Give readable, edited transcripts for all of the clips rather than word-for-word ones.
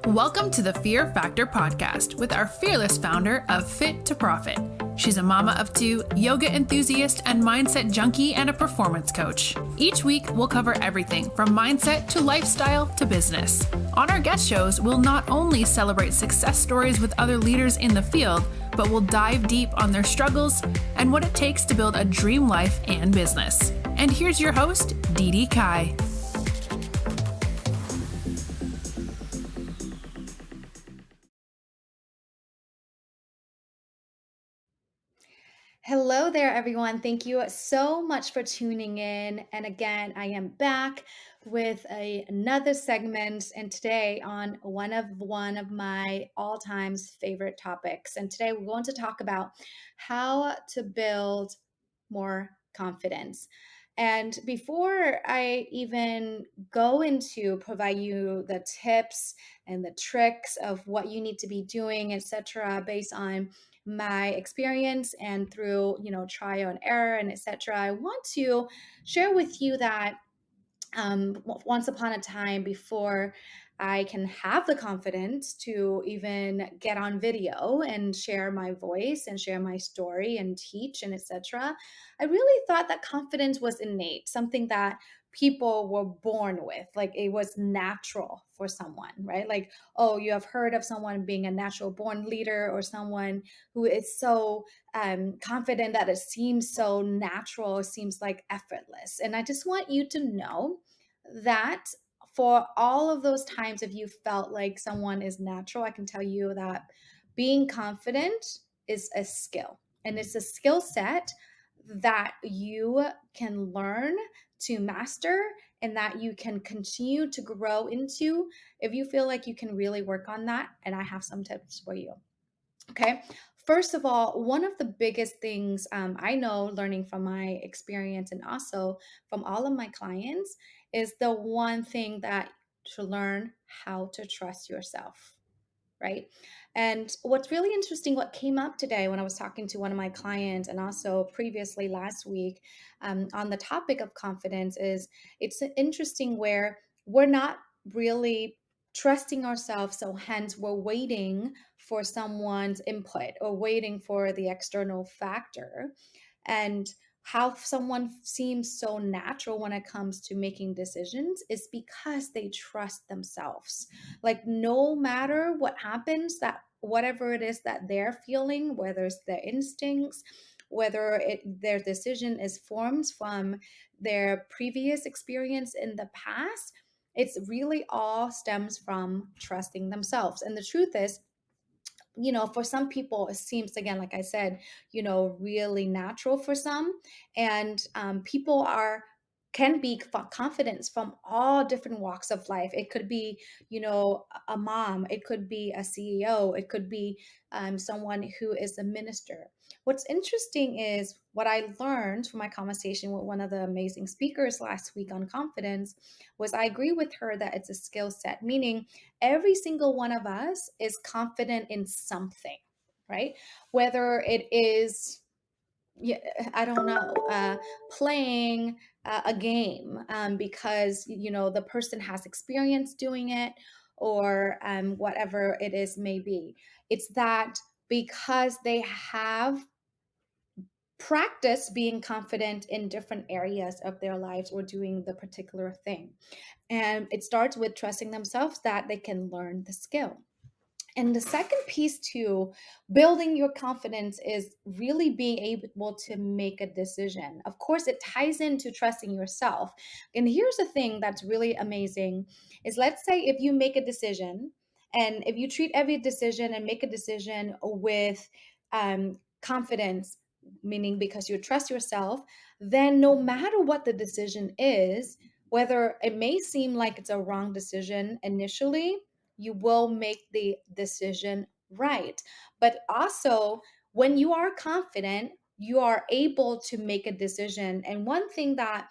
Welcome to the Fear Factor podcast with our fearless founder of Fit to Profit. She's a mama of two, yoga enthusiast and mindset junkie, and a performance coach. Each week, we'll cover everything from mindset to lifestyle to business. On our guest shows, we'll not only celebrate success stories with other leaders in the field, but we'll dive deep on their struggles and what it takes to build a dream life and business. And here's your host, Didi Kai. Hello there, everyone. Thank you so much for tuning in. And again, I am back with another segment, and today on one of my all-time favorite topics. And today we're going to talk about how to build more confidence. And before I even go into provide you the tips and the tricks of what you need to be doing, etc., based on my experience and through trial and error and etc., I want to share with you that once upon a time, before I can have the confidence to even get on video and share my voice and share my story and teach and etc., I really thought that confidence was innate, something that people were born with, like it was natural for someone, right? Like, oh, you have heard of someone being a natural born leader, or someone who is so confident that it seems so natural, it seems like effortless. And I just want you to know that for all of those times, if you felt like someone is natural, I can tell you that being confident is a skill, and it's a skill set that you can learn to master and that you can continue to grow into if you feel like you can really work on that. And I have some tips for you. Okay. First of all, one of the biggest things I know, learning from my experience and also from all of my clients, is the one thing that to learn how to trust yourself, right? And what's really interesting, what came up today when I was talking to one of my clients and also previously last week on the topic of confidence, is it's interesting where we're not really trusting ourselves. So hence we're waiting for someone's input or waiting for the external factor. And how someone seems so natural when it comes to making decisions is because they trust themselves. Like no matter what happens, that whatever it is that they're feeling, whether it's their instincts, whether their decision is formed from their previous experience in the past, it's really all stems from trusting themselves. And the truth is, for some people, it seems, again, like I said, really natural for some. And people can be confident from all different walks of life. It could be, a mom, it could be a CEO, it could be someone who is a minister. What's interesting is what I learned from my conversation with one of the amazing speakers last week on confidence was I agree with her that it's a skill set, meaning every single one of us is confident in something, right? Whether it is, yeah, I don't know, playing a game because the person has experience doing it, or whatever it is may be. It's that because they have practice being confident in different areas of their lives or doing the particular thing. And it starts with trusting themselves that they can learn the skill. And the second piece to building your confidence is really being able to make a decision. Of course, it ties into trusting yourself. And here's the thing that's really amazing is, let's say if you make a decision, and if you treat every decision and make a decision with confidence, meaning because you trust yourself, then no matter what the decision is, whether it may seem like it's a wrong decision initially, you will make the decision right. But also, when you are confident, you are able to make a decision. And one thing that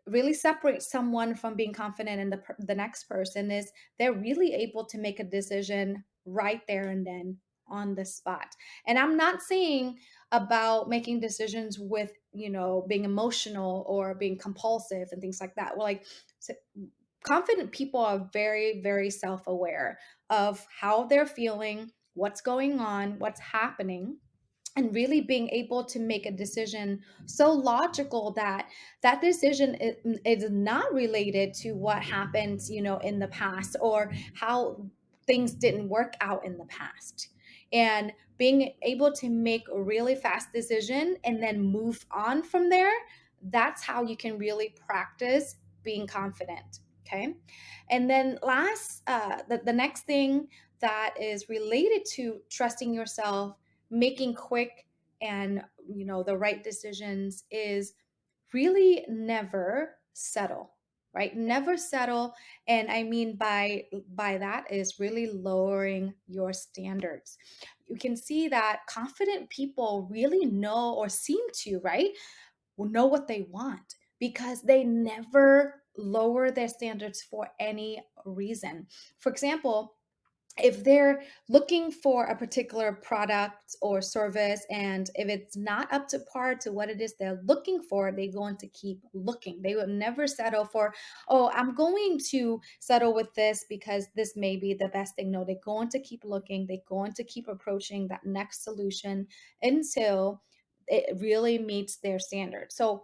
really separates someone from being confident in the next person is they're really able to make a decision right there and then on the spot. And I'm not saying about making decisions with being emotional or being compulsive and things like that. Well, like, confident people are very, very self aware of how they're feeling, what's going on, what's happening, and really being able to make a decision so logical that that decision is not related to what happened, in the past, or how things didn't work out in the past. And being able to make a really fast decision and then move on from there, that's how you can really practice being confident. Okay. And then the next thing that is related to trusting yourself, making quick and the right decisions, is really never settle. Right? Never settle. And I mean by that is really lowering your standards. You can see that confident people really know, or seem to, right, know what they want, because they never lower their standards for any reason. For example, if they're looking for a particular product or service, and if it's not up to par to what it is they're looking for, they're going to keep looking. They will never settle for, oh, I'm going to settle with this because this may be the best thing. No, they're going to keep looking. They're going to keep approaching that next solution until it really meets their standards. So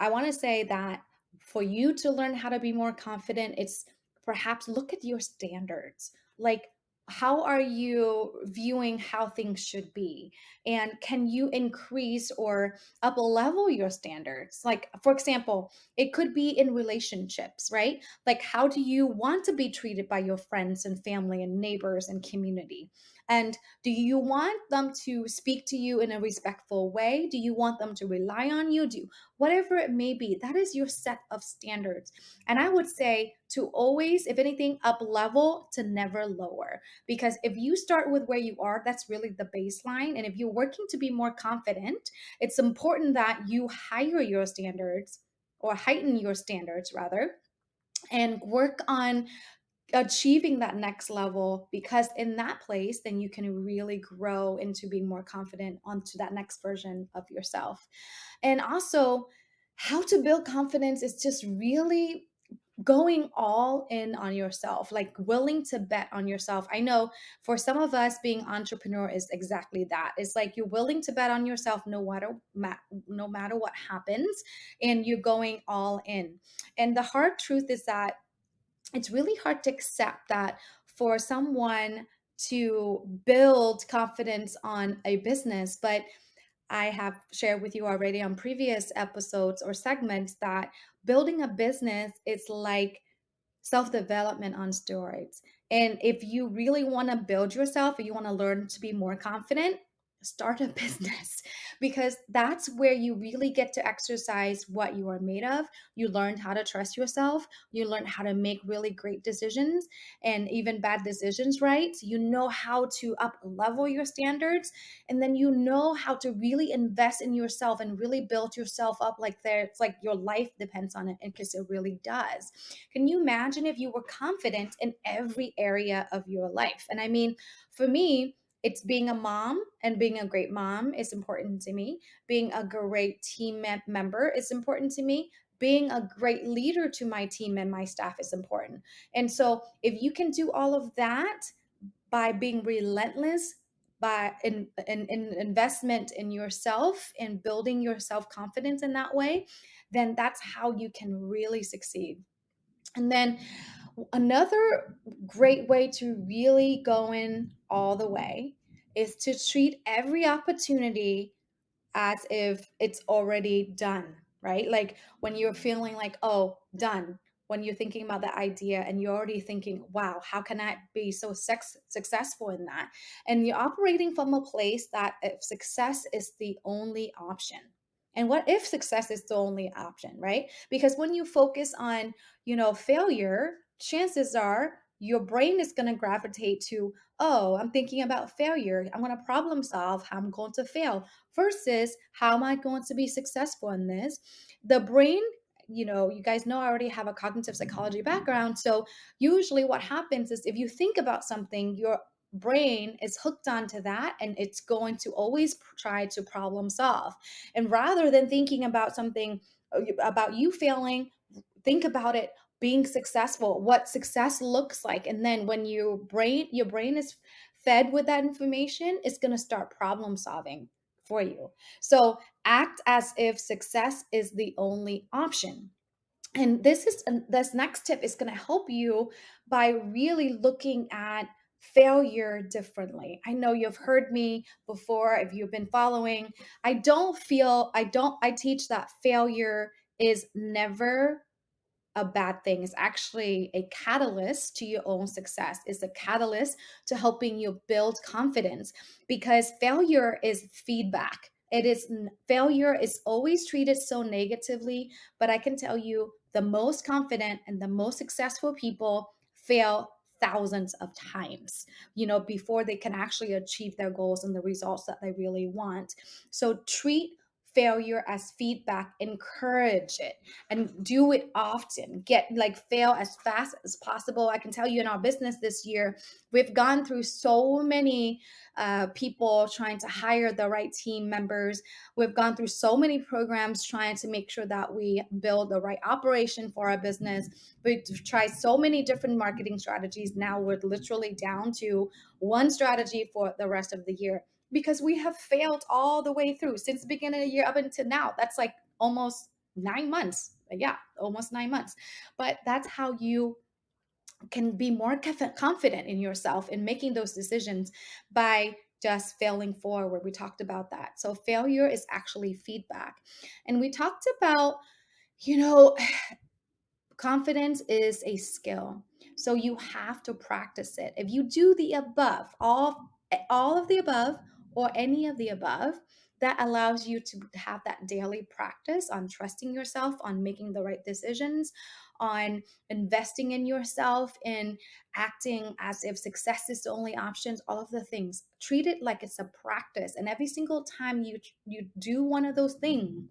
I want to say that for you to learn how to be more confident, it's perhaps look at your standards. Like, how are you viewing how things should be? And can you increase or up level your standards? Like, for example, it could be in relationships, right? Like, how do you want to be treated by your friends and family and neighbors and community? And do you want them to speak to you in a respectful way? Do you want them to rely on you? Whatever it may be, that is your set of standards. And I would say to always, if anything, up level, to never lower. Because if you start with where you are, that's really the baseline. And if you're working to be more confident, it's important that you higher your standards, or heighten your standards rather, and work on achieving that next level, because in that place then you can really grow into being more confident onto that next version of yourself. And also, how to build confidence is just really going all in on yourself, like willing to bet on yourself. I know for some of us, being entrepreneur is exactly that. It's like you're willing to bet on yourself no matter what happens, and you're going all in. And the hard truth is that it's really hard to accept that for someone to build confidence on a business. But I have shared with you already on previous episodes or segments that building a business is like self development on steroids. And if you really want to build yourself, or you want to learn to be more confident, start a business, because that's where you really get to exercise what you are made of. You learn how to trust yourself, you learn how to make really great decisions, and even bad decisions, right? You know how to up level your standards, and then you know how to really invest in yourself and really build yourself up, like there, it's like your life depends on it, because it really does. Can you imagine if you were confident in every area of your life? And I mean, for me, it's being a mom, and being a great mom is important to me. Being a great member is important to me. Being a great leader to my team and my staff is important. And so, if you can do all of that by being relentless, by in investment in yourself and building your self confidence in that way, then that's how you can really succeed. And then another great way to really go in all the way is to treat every opportunity as if it's already done, right? Like when you're feeling like, oh, done. When you're thinking about the idea and you're already thinking, wow, how can I be so successful in that? And you're operating from a place that if success is the only option. And what if success is the only option, right? Because when you focus on, failure, chances are your brain is going to gravitate to, oh, I'm thinking about failure. I'm going to problem solve how I'm going to fail versus how am I going to be successful in this? The brain, you guys know I already have a cognitive psychology background. So usually what happens is if you think about something, your brain is hooked onto that, and it's going to always try to problem solve. And rather than thinking about something about you failing, think about it being successful, what success looks like. And then when your brain is fed with that information, it's going to start problem solving for you. So act as if success is the only option. And this next tip is going to help you by really looking at failure differently. I know you've heard me before if you've been following. I teach that failure is never a bad thing. It's actually a catalyst to your own success. It's a catalyst to helping you build confidence, because failure is feedback. Failure is always treated so negatively, but I can tell you the most confident and the most successful people fail thousands of times, before they can actually achieve their goals and the results that they really want. So treat failure as feedback, encourage it, and do it often. Fail as fast as possible. I can tell you in our business this year, we've gone through so many people trying to hire the right team members. We've gone through so many programs trying to make sure that we build the right operation for our business. We've tried so many different marketing strategies. Now we're literally down to one strategy for the rest of the year, because we have failed all the way through since the beginning of the year up until now. That's like almost 9 months. Yeah, almost 9 months. But that's how you can be more confident in yourself in making those decisions, by just failing forward. We talked about that. So failure is actually feedback. And we talked about, you know, confidence is a skill. So you have to practice it. If you do the above, all of the above or any of the above, that allows you to have that daily practice on trusting yourself, on making the right decisions, on investing in yourself, in acting as if success is the only option, all of the things. Treat it like it's a practice. And every single time you do one of those things,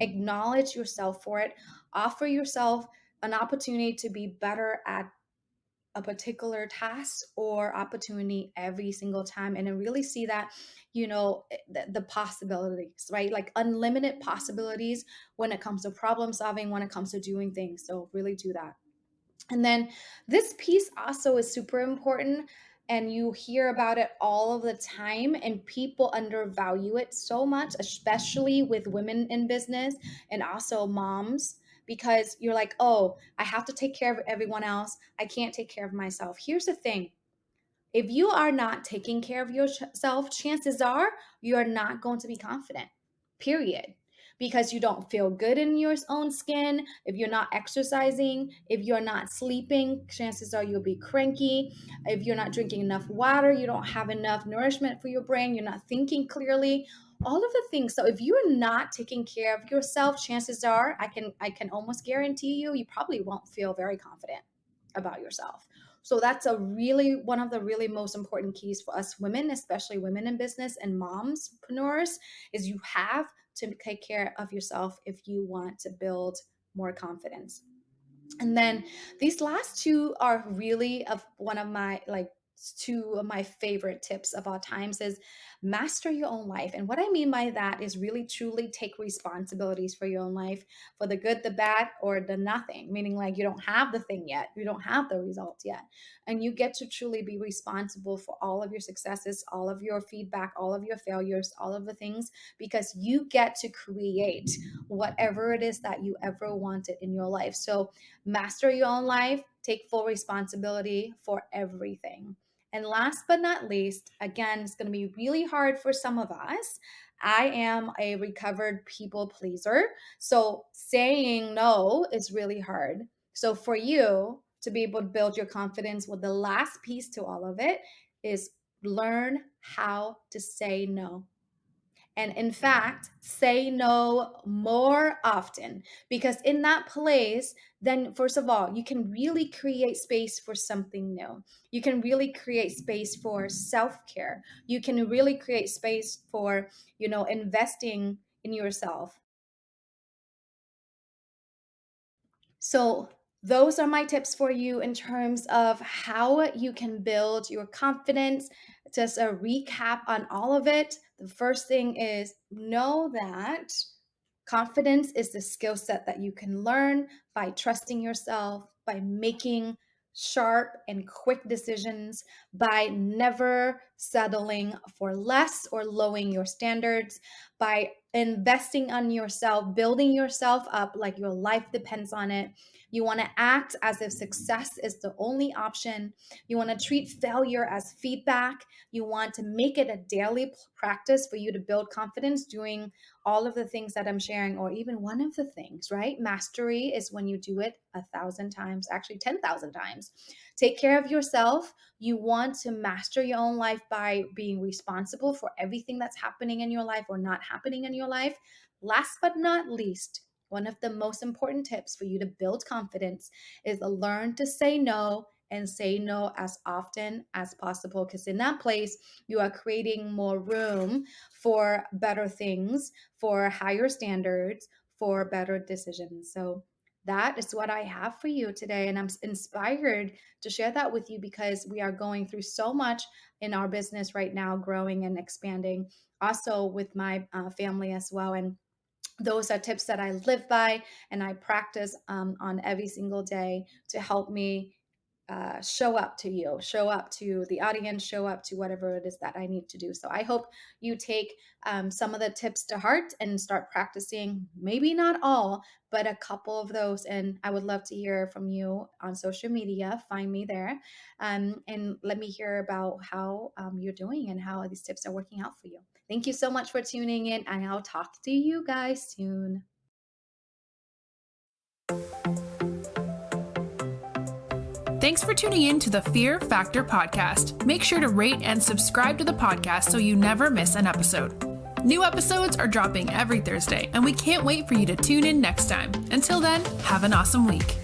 acknowledge yourself for it, offer yourself an opportunity to be better at a particular task or opportunity every single time, and then really see that, the possibilities, right? Like unlimited possibilities when it comes to problem solving, when it comes to doing things. So really do that. And then this piece also is super important, and you hear about it all of the time, and people undervalue it so much, especially with women in business and also moms, because you're like, oh, I have to take care of everyone else. I can't take care of myself. Here's the thing. If you are not taking care of yourself, chances are you are not going to be confident, period. Because you don't feel good in your own skin. If you're not exercising, if you're not sleeping, chances are you'll be cranky. If you're not drinking enough water, you don't have enough nourishment for your brain, you're not thinking clearly, all of the things. So if you're not taking care of yourself, chances are, I can almost guarantee you probably won't feel very confident about yourself. So that's one of the really most important keys for us women, especially women in business and momspreneurs, is you have to take care of yourself if you want to build more confidence. And then these last two are really of one of my two of my favorite tips of all times is master your own life. And what I mean by that is really truly take responsibilities for your own life, for the good, the bad, or the nothing, meaning like you don't have the thing yet, you don't have the results yet, and you get to truly be responsible for all of your successes, all of your feedback, all of your failures, all of the things, because you get to create whatever it is that you ever wanted in your life. So master your own life, take full responsibility for everything. And last but not least, again, it's going to be really hard for some of us. I am a recovered people pleaser. So saying no is really hard. So for you to be able to build your confidence, with the last piece to all of it is learn how to say no. And in fact, say no more often, because in that place, then first of all, you can really create space for something new. You can really create space for self-care. You can really create space for, investing in yourself. So those are my tips for you in terms of how you can build your confidence. Just a recap on all of it. The first thing is know that confidence is the skill set that you can learn by trusting yourself, by by making sharp and quick decisions, by never settling for less or lowering your standards, by investing on yourself, building yourself up like your life depends on it. You want to act as if success is the only option. You want to treat failure as feedback. You want to make it a daily practice for you to build confidence doing all of the things that I'm sharing, or even one of the things, right? Mastery is when you do it 1,000 times, actually 10,000 times. Take care of yourself. You want to master your own life by being responsible for everything that's happening in your life or not happening in your life. Last but not least, one of the most important tips for you to build confidence is to learn to say no, and say no as often as possible, because in that place, you are creating more room for better things, for higher standards, for better decisions. So that is what I have for you today. And I'm inspired to share that with you because we are going through so much in our business right now, growing and expanding, also with my family as well. And those are tips that I live by and I practice on every single day to help me show up to you, show up to the audience, show up to whatever it is that I need to do. So I hope you take some of the tips to heart and start practicing, maybe not all, but a couple of those. And I would love to hear from you on social media. Find me there and let me hear about how you're doing and how these tips are working out for you. Thank you so much for tuning in, and I'll talk to you guys soon. Thanks for tuning in to the Fear Factor podcast. Make sure to rate and subscribe to the podcast so you never miss an episode. New episodes are dropping every Thursday, and we can't wait for you to tune in next time. Until then, have an awesome week.